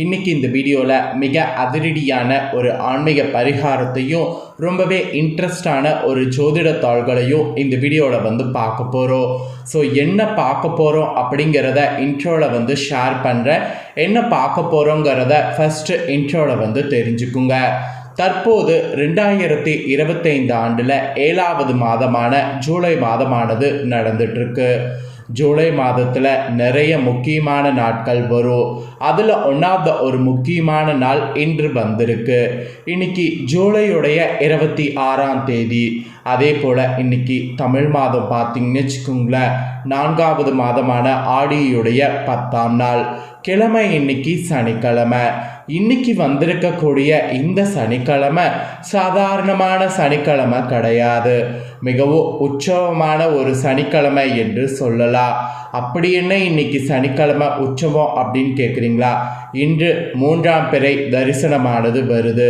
இன்றைக்கி இந்த வீடியோவில் மிக அதிரடியான ஒரு ஆன்மீக பரிகாரத்தையும் ரொம்பவே இன்ட்ரெஸ்டான ஒரு ஜோதிட தாள்களையும் இந்த வீடியோவில் பார்க்க போகிறோம். ஸோ என்ன பார்க்க போகிறோம் அப்படிங்கிறத இன்ட்ரோவில் ஷேர் பண்ணுறேன். என்ன பார்க்க போகிறோங்கிறத ஃபஸ்ட்டு இன்ட்ரோவில் தெரிஞ்சுக்குங்க. தற்போது 2025 ஆண்டில் 7வது மாதமான ஜூலை மாதமானது நடந்துட்டுருக்கு. ஜூலை மாதத்தில் நிறைய முக்கியமான நாட்கள் வரும். அதில் ஒன்றாவது ஒரு முக்கியமான நாள் இன்று வந்திருக்கு. இன்னைக்கு ஜூலையுடைய 26ஆம் தேதி. அதே போல் இன்னைக்கு தமிழ் மாதம் பார்த்திங்கன்னு வச்சுக்கோங்களேன், 4வது மாதமான ஆடியுடைய 10ஆம் நாள். கிழமை இன்னைக்கு சனிக்கிழமை. இன்னைக்கு வந்திருக்கக்கூடிய இந்த சனிக்கிழமை சாதாரணமான சனிக்கிழமை கிடையாது. மிகவும் உற்சவமான ஒரு சனிக்கிழமை என்று சொல்லலாம். அப்படி என்ன இன்னைக்கு சனிக்கிழமை உற்சவம் அப்படின்னு கேட்குறீங்களா? இன்று 3ஆம் பிறை தரிசனமானது வருது.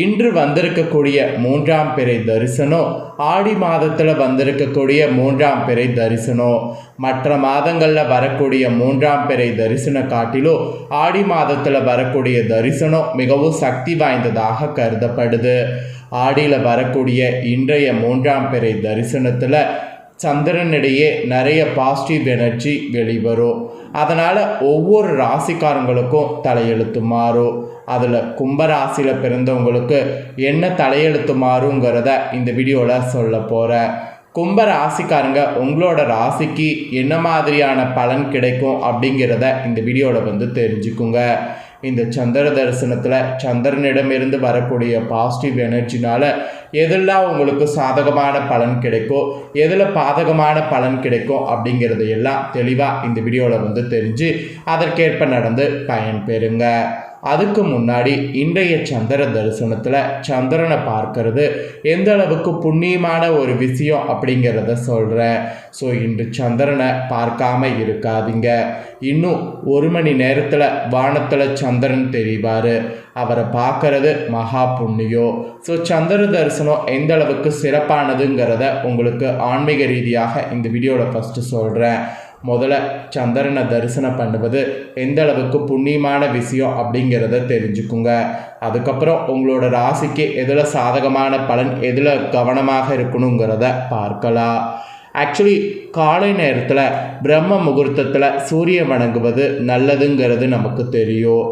இன்று வந்திருக்கக்கூடிய 3ஆம் பிறை தரிசனம் ஆடி மாதத்தில் வந்திருக்கக்கூடிய 3ஆம் பிறை தரிசனம் மற்ற மாதங்களில் வரக்கூடிய 3ஆம் பிறை தரிசனம் காட்டிலும் ஆடி மாதத்தில் வரக்கூடிய தரிசனம் மிகவும் சக்தி வாய்ந்ததாக கருதப்படுது. ஆடியில் வரக்கூடிய இன்றைய 3ஆம் பிறை தரிசனத்தில் சந்திரனிடையே நிறைய பாசிட்டிவ் எனர்ஜி வெளிவரும். அதனால் ஒவ்வொரு ராசிக்காரங்களுக்கும் தலையெழுத்து மாறும். அதில் கும்பராசியில் பிறந்தவங்களுக்கு என்ன தலையெழுத்து மாறுங்கிறத இந்த வீடியோவில் சொல்ல போகிறேன். கும்ப ராசிக்காரங்க உங்களோட ராசிக்கு என்ன மாதிரியான பலன் கிடைக்கும் அப்படிங்கிறத இந்த வீடியோவில் தெரிஞ்சுக்குங்க. இந்த சந்திர தரிசனத்தில் சந்திரனிடமிருந்து வரக்கூடிய பாசிட்டிவ் எனர்ஜினால் எதெல்லாம் உங்களுக்கு சாதகமான பலன் கிடைக்கும், எதில் பாதகமான பலன் கிடைக்கும் அப்படிங்கிறது எல்லாம் தெளிவாக இந்த வீடியோவில் தெரிஞ்சு அதற்கேற்ப நடந்து பயன்பெறுங்க. அதுக்கு முன்னாடி இன்றைய சந்திர தரிசனத்தில் சந்திரனை பார்க்கறது எந்த அளவுக்கு புண்ணியமான ஒரு விஷயம் அப்படிங்கிறத சொல்கிறேன். ஸோ இன்று சந்திரனை பார்க்காம இருக்காதீங்க. இன்னும் 1 மணி நேரத்தில் வானத்தில் சந்திரன் தெரிவார். அவரை பார்க்கறது மகா புண்ணியம். ஸோ சந்திர தரிசனம் எந்த அளவுக்கு சிறப்பானதுங்கிறத உங்களுக்கு ஆன்மீக ரீதியாக இந்த வீடியோவில் ஃபஸ்ட்டு சொல்கிறேன். முதல்ல சந்திரனை தரிசனம் பண்ணுவது எந்த அளவுக்கு புண்ணியமான விஷயம் அப்படிங்கிறத தெரிஞ்சுக்குங்க. அதுக்கப்புறம் உங்களோட ராசிக்கு எதில் சாதகமான பலன், எதில் கவனமாக இருக்கணுங்கிறத பார்க்கலாம். ஆக்சுவலி காலை நேரத்தில் பிரம்ம முகூர்த்தத்தில் சூரிய வணங்குவது நல்லதுங்கிறது நமக்கு தெரியும்.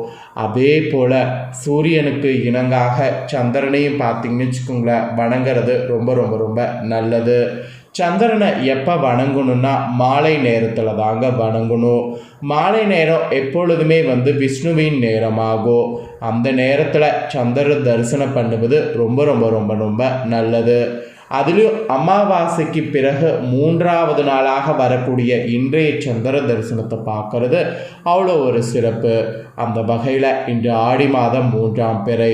அதே போல் சூரியனுக்கு இணங்காக சந்திரனையும் பார்த்திங்கன்னு வச்சுக்கோங்களேன், வணங்குறது ரொம்ப ரொம்ப ரொம்ப நல்லது. சந்திரனை எப்போ வணங்கணும்னா மாலை நேரத்தில் தாங்க வணங்கணும். மாலை நேரம் எப்பொழுதுமே விஷ்ணுவின் நேரமாகும். அந்த நேரத்தில் சந்திர தரிசனம் பண்ணுவது ரொம்ப ரொம்ப ரொம்ப ரொம்ப நல்லது. அதிலும் அமாவாசைக்கு பிறகு 3வது நாளாக வரக்கூடிய இன்றைய சந்திர தரிசனத்தை பார்க்கறது அவ்வளோ ஒரு சிறப்பு. அந்த வகையில் இன்று ஆடி மாதம் 3ஆம் பிறை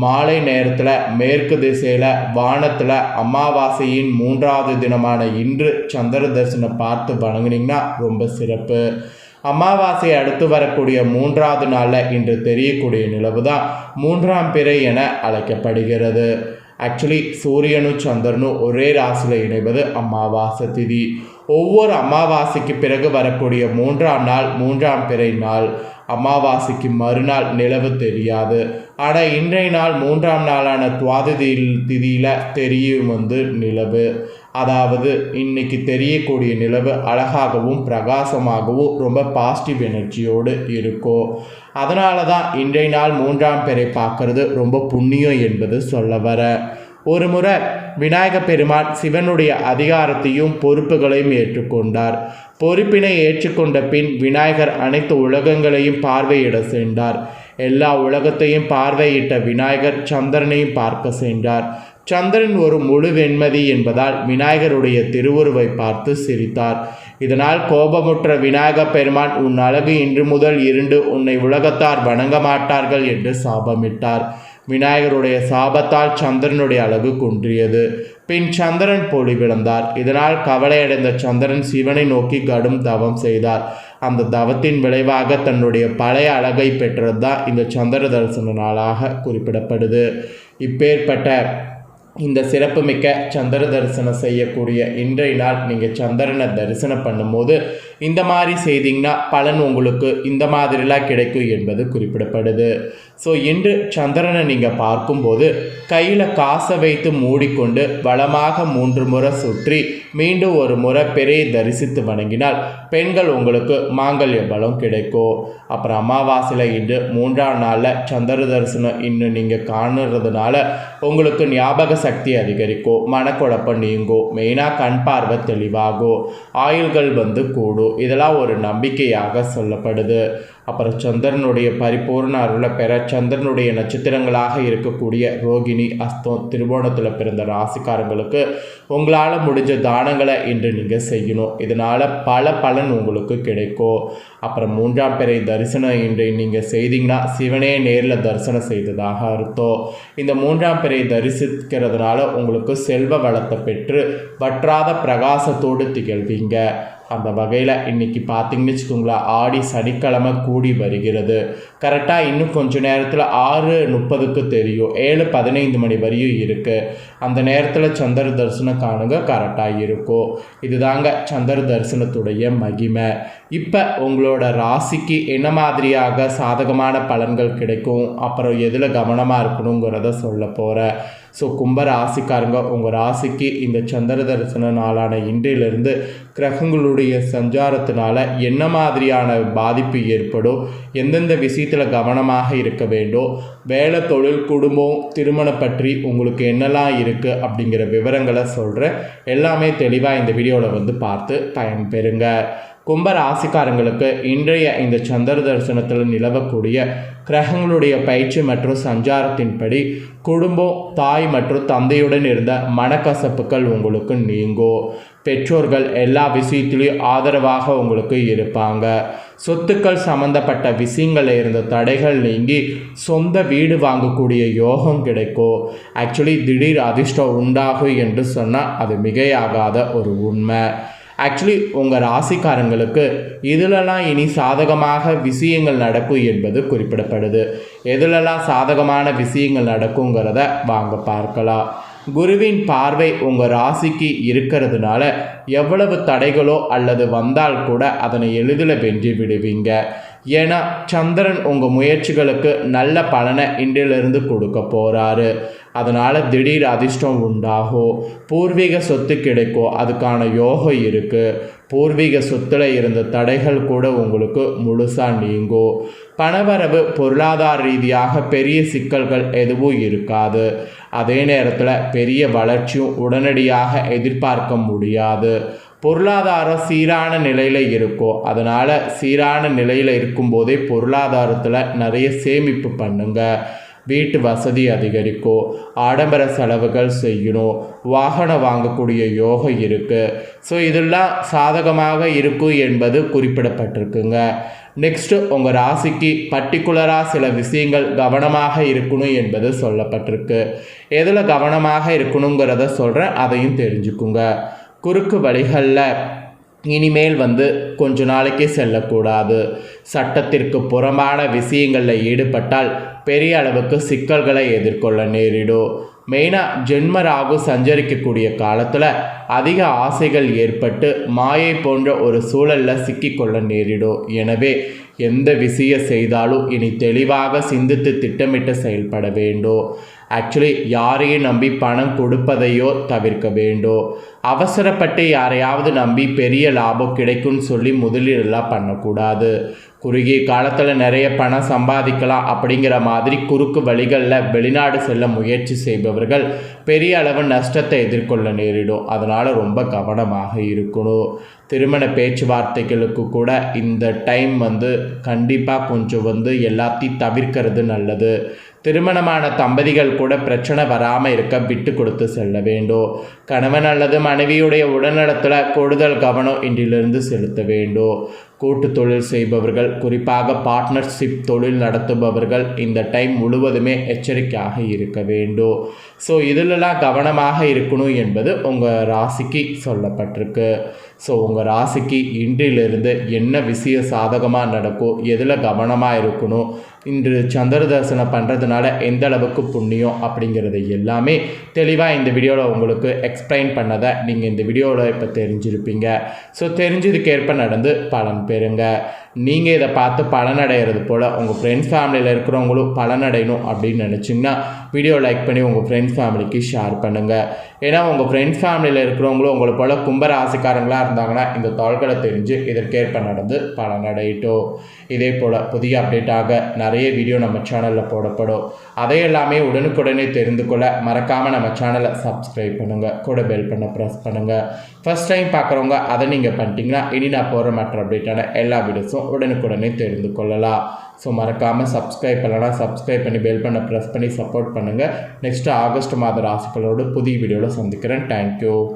மாலை நேரத்தில் மேற்கு திசையில் வானத்தில் அமாவாசையின் 3வது தினமான இன்று சந்திர தரிசனம் பார்த்து வணங்குனீங்கன்னா ரொம்ப சிறப்பு. அமாவாசை அடுத்து வரக்கூடிய 3வது நாளில் இன்று தெரியக்கூடிய நிலவு தான் 3ஆம் பிறை என அழைக்கப்படுகிறது. ஆக்சுவலி சூரியனும் சந்திரனும் ஒரே ராசியில் இணைவது அமாவாசை திதி. ஒவ்வொரு அமாவாசைக்கு பிறகு வரக்கூடிய 3ஆம் நாள் 3ஆம் பிறை நாள். அமாவாசைக்கு மறுநாள் நிலவு தெரியாது. ஆனால் இன்றைய நாள் 3ஆம் நாளான துவாதி திதியில் தெரியும் நிலவு. அதாவது இன்னைக்கு தெரியக்கூடிய நிலவு அழகாகவும் பிரகாசமாகவும் ரொம்ப பாசிட்டிவ் எனர்ஜியோடு இருக்கும். அதனால தான் இன்றைய நாள் 3ஆம் பிறை பார்க்கறது ரொம்ப புண்ணியம் என்பது சொல்ல வர. ஒரு முறை விநாயக பெருமான் சிவனுடைய அதிகாரத்தையும் பொறுப்புகளையும் ஏற்றுக்கொண்டார். பொறுப்பினை ஏற்றுக்கொண்ட பின் விநாயகர் அனைத்து உலகங்களையும் பார்வையிட சென்றார். எல்லா உலகத்தையும் பார்வையிட்ட விநாயகர் சந்திரனையும் பார்க்க சென்றார். சந்திரன் ஒரு முழு வெண்மதி என்பதால் விநாயகருடைய திருவுருவை பார்த்து சிரித்தார். இதனால் கோபமுற்ற விநாயக பெருமான், உன் அழகு இன்று முதல் இருண்டு, உன்னை உலகத்தார் வணங்க மாட்டார்கள் என்று சாபமிட்டார். விநாயகருடைய சாபத்தால் சந்திரனுடைய அழகு குன்றியது. பின் சந்திரன் பொலிவிழந்தார். இதனால் கவலையடைந்த சந்திரன் சிவனை நோக்கி கடும் தவம் செய்தார். அந்த தவத்தின் விளைவாக தன்னுடைய பழைய அழகை பெற்றது தான் இந்த சந்திர தரிசன நாளாக குறிப்பிடப்படுது. இப்பேற்பட்ட இந்த சிறப்புமிக்க சந்திர தரிசனம் செய்யக்கூடிய இன்றைய நாள் நீங்கள் சந்திரனை தரிசனம் பண்ணும்போது இந்த மாதிரி செய்தீங்கன்னா பலன் உங்களுக்கு இந்த மாதிரிலாம் கிடைக்கும் என்பது குறிப்பிடப்படுது. ஸோ இன்று சந்திரனை நீங்கள் பார்க்கும்போது கையில் காசை வைத்து மூடிக்கொண்டு வளமாக 3 முறை சுற்றி மீண்டும் ஒரு முறை பெரிய தரிசித்து வணங்கினால் பெண்கள் உங்களுக்கு மாங்கல்ய பலம் கிடைக்கும். அப்புறம் அமாவாசையில் இன்று 3ஆம் நாளில் சந்திர தரிசனம் இன்னும் நீங்கள் காணுறதுனால உங்களுக்கு ஞாபக சக்தி அதிகரிக்கும், மனக்குழப்பம் நீங்கும், மெயினாக கண் பார்வை தெளிவாகும், ஆயுள்கள் கூடும். இதெல்லாம் ஒரு நம்பிக்கையாக சொல்லப்படுது. அப்புறம் சந்திரனுடைய பரிபூர்ண அருளை பெற சந்திரனுடைய நட்சத்திரங்களாக இருக்கக்கூடிய ரோகிணி, அஸ்தம், திருவோணத்தில் பிறந்த ராசிக்காரங்களுக்கு உங்களால் முடிஞ்ச தானங்களை இன்று நீங்கள் செய்யணும். இதனால் பல பலன் உங்களுக்கு கிடைக்கும். அப்புறம் 3ஆம் பிறை தரிசனம் இன்று நீங்கள் செய்தீங்கன்னா சிவனே நேரில் தரிசனம் செய்ததாக அர்த்தம். இந்த 3ஆம் பிறை தரிசிக்கிறதுனால உங்களுக்கு செல்வ வளத்தை பெற்று வற்றாத பிரகாசத்தோடு திகழ்வீங்க. அந்த வகையில் இன்றைக்கி பார்த்திங்கன்னு வச்சுக்கோங்களேன், ஆடி சனிக்கிழமை கூடி வருகிறது. கரெக்டாக இன்னும் கொஞ்சம் நேரத்தில் 6:30க்கு தெரியும், 7:15 மணி வரையும் இருக்குது. அந்த நேரத்தில் சந்திர தரிசனம் காணுங்க, கரெக்டாக இருக்கும். இதுதாங்க சந்திர தரிசனத்துடைய மகிமை. இப்போ உங்களோட ராசிக்கு என்ன மாதிரியாக சாதகமான பலன்கள் கிடைக்கும், அப்புறம் எதில் கவனமாக இருக்கணுங்கிறத சொல்ல போகிறேன். ஸோ கும்ப ராசிக்காரங்க, உங்கள் ராசிக்கு இந்த சந்திர தரிசன நாளான இன்றையிலிருந்து கிரகங்களுடைய சஞ்சாரத்தினால என்ன மாதிரியான பாதிப்பு ஏற்படும், எந்தெந்த விஷயத்தில் கவனமாக இருக்க வேண்டும், வேலை, தொழில், குடும்பம், திருமணம் பற்றி உங்களுக்கு என்னெல்லாம் இருக்குது அப்படிங்கிற விவரங்களை சொல்கிறேன். எல்லாமே தெளிவாக இந்த வீடியோவில் பார்த்து பயன்பெறுங்க. கும்ப ராசிக்காரங்களுக்கு இன்றைய இந்த சந்திர தரிசனத்தில் நிலவக்கூடிய கிரகங்களுடைய பயிற்சி மற்றும் சஞ்சாரத்தின்படி குடும்பம், தாய் மற்றும் தந்தையுடன் இருந்த மனக்கசப்புகள் உங்களுக்கு நீங்கும். பெற்றோர்கள் எல்லா விஷயத்திலையும் ஆதரவாக உங்களுக்கு இருப்பாங்க. சொத்துக்கள் சம்பந்தப்பட்ட விஷயங்களில் இருந்த தடைகள் நீங்கி சொந்த வீடு வாங்கக்கூடிய யோகம் கிடைக்கும். ஆக்சுவலி திடீர் அதிர்ஷ்டம் உண்டாகும் என்று சொன்னால் அது மிகையாகாத ஒரு உண்மை. ஆக்சுவலி உங்கள் ராசிக்காரங்களுக்கு இதிலெல்லாம் இனி சாதகமாக விஷயங்கள் நடக்கும் என்பது குறிப்பிடப்படுது. எதிலெல்லாம் சாதகமான விஷயங்கள் நடக்குங்கிறத வாங்க பார்க்கலாம். குருவின் பார்வை உங்கள் ராசிக்கு இருக்கிறதுனால எவ்வளவு தடைகளோ அல்லது வந்தால் கூட அதனை எளிதில் வென்று விடுவீங்க. ஏன்னா சந்திரன் உங்கள் முயற்சிகளுக்கு நல்ல பலனை இன்றிலிருந்து கொடுக்க போகிறாரு. அதனால் திடீர் அதிர்ஷ்டம் உண்டாகும், பூர்வீக சொத்து கிடைக்கும், அதுக்கான யோகம் இருக்குது. பூர்வீக சொத்தில் இருந்த தடைகள் கூட உங்களுக்கு முழுசாக நீங்கும். பணவரவு பொருளாதார ரீதியாக பெரிய சிக்கல்கள் எதுவும் இருக்காது. அதே நேரத்தில் பெரிய வளர்ச்சியும் உடனடியாக எதிர்பார்க்க முடியாது. பொருளாதாரம் சீரான நிலையில் இருக்கும். அதனால் சீரான நிலையில் இருக்கும்போதே பொருளாதாரத்தில் நிறைய சேமிப்பு பண்ணுங்க. வீட்டு வசதி அதிகரிக்கும், ஆடம்பர செலவுகள் செய்யணும், வாகனம் வாங்கக்கூடிய யோகம் இருக்குது. ஸோ இதெல்லாம் சாதகமாக இருக்கும் என்பது குறிப்பிடப்பட்டிருக்குங்க. நெக்ஸ்ட்டு உங்கள் ராசிக்கு பர்டிகுலராக சில விஷயங்கள் கவனமாக இருக்கணும் என்பது சொல்லப்பட்டிருக்கு. எதில் கவனமாக இருக்கணுங்கிறத சொல்கிறேன், அதையும் தெரிஞ்சுக்குங்க. குறுக்கு வழிகளில் இனிமேல் கொஞ்ச நாளைக்கு செல்லக்கூடாது. சட்டத்திற்கு புறம்பான விஷயங்களில் ஈடுபட்டால் பெரிய அளவுக்கு சிக்கல்களை எதிர்கொள்ள நேரிடும். மெயினாக ஜென்ம ராகு சஞ்சரிக்கக்கூடிய காலத்தில் அதிக ஆசைகள் ஏற்பட்டு மாயை போன்ற ஒரு சூழலில் சிக்கிக்கொள்ள நேரிடும். எனவே எந்த விஷயம் செய்தாலும் இனி தெளிவாக சிந்தித்து திட்டமிட்டு செயல்பட வேண்டும். ஆக்சுவலி யாரையும் நம்பி பணம் கொடுப்பதையோ தவிர்க்க வேண்டும். அவசரப்பட்டு யாரையாவது நம்பி பெரிய லாபம் கிடைக்கும்னு சொல்லி முதலீடெல்லாம் பண்ணக்கூடாது. குறுகிய காலத்தில் நிறைய பணம் சம்பாதிக்கலாம் அப்படிங்கிற மாதிரி குறுக்கு வழிகளில் வெளிநாடு செல்ல முயற்சி செய்பவர்கள் பெரிய அளவு நஷ்டத்தை எதிர்கொள்ள நேரிடும். அதனால் ரொம்ப கவனமாக இருக்கணும். திருமண பேச்சுவார்த்தைகளுக்கு கூட இந்த டைம் கண்டிப்பாக கொஞ்சம் எல்லாத்தையும் தவிர்க்கிறது நல்லது. திருமணமான தம்பதிகள் கூட பிரச்சனை வராமல் இருக்க விட்டு கொடுத்து செல்ல வேண்டும். கணவன் அல்லது மனைவியுடைய உடல்நலத்தில் கூடுதல் கவனம் இன்றிலிருந்து செலுத்த வேண்டும். கூட்டு தொழில் செய்பவர்கள், குறிப்பாக பார்ட்னர்ஷிப் தொழில் நடத்துபவர்கள் இந்த டைம் முழுவதுமே எச்சரிக்கையாக இருக்க வேண்டும். ஸோ இதிலெல்லாம் கவனமாக இருக்கணும் என்பது உங்கள் ராசிக்கு சொல்லப்பட்டிருக்கு. ஸோ உங்கள் ராசிக்கு இன்றிலிருந்து என்ன விஷயம் சாதகமாக நடக்கும், எதில் கவனமாக இருக்கணும், இன்று சந்திர தரிசனம் பண்ணுறதுனால எந்த அளவுக்கு புண்ணியம் அப்படிங்கிறது எல்லாமே தெளிவாக இந்த வீடியோவில் உங்களுக்கு எக்ஸ்பிளைன் பண்ணதை நீங்கள் இந்த வீடியோவில் இப்போ தெரிஞ்சிருப்பீங்க. ஸோ தெரிஞ்சதுக்கேற்ப நடந்து பலன் பெறுங்க. நீங்கள் இதை பார்த்து பலனடைகிறது போல் உங்கள் ஃப்ரெண்ட்ஸ் ஃபேமிலியில் இருக்கிறவங்களும் பலனடையணும் அப்படின்னு நினச்சிங்கன்னா வீடியோ லைக் பண்ணி உங்கள் ஃப்ரெண்ட்ஸ் ஃபேமிலிக்கு ஷேர் பண்ணுங்கள். ஏன்னா உங்கள் ஃப்ரெண்ட்ஸ் ஃபேமிலியில் இருக்கிறவங்களும் உங்களை போல் கும்பராசிக்காரங்களாக இருந்தாங்கன்னா இந்த தாள்களை தெரிஞ்சு இதற்கேற்ப நடந்து பலனடையட்டும். இதே போல் புதிய அப்டேட்டாக நிறைய வீடியோ நம்ம சேனலில் போடப்படும். அதையெல்லாமே உடனுக்குடனே தெரிந்து கொள்ள மறக்காமல் நம்ம சேனலை சப்ஸ்கிரைப் பண்ணுங்கள், கூட பெல் பண்ண ப்ரெஸ் பண்ணுங்கள். ஃபஸ்ட் டைம் பார்க்குறவங்க அதை நீங்கள் பண்ணிட்டீங்கன்னா இனி நான் போகிற மற்ற அப்டேட்டான எல்லா வீடியோஸும் உடனுக்குடனே தெரிந்து கொள்ளலாம். ஸோ மறக்காமல் சப்ஸ்கிரைப் பண்ணலாம், சப்ஸ்கிரைப் பண்ணி பெல் பண்ண ப்ரெஸ் பண்ணி சப்போர்ட் பண்ணுங்கள். நெக்ஸ்ட்டு ஆகஸ்ட் மாத ராசிகளோடு புதிய வீடியோவில் சந்திக்கிறேன். தேங்க்யூ.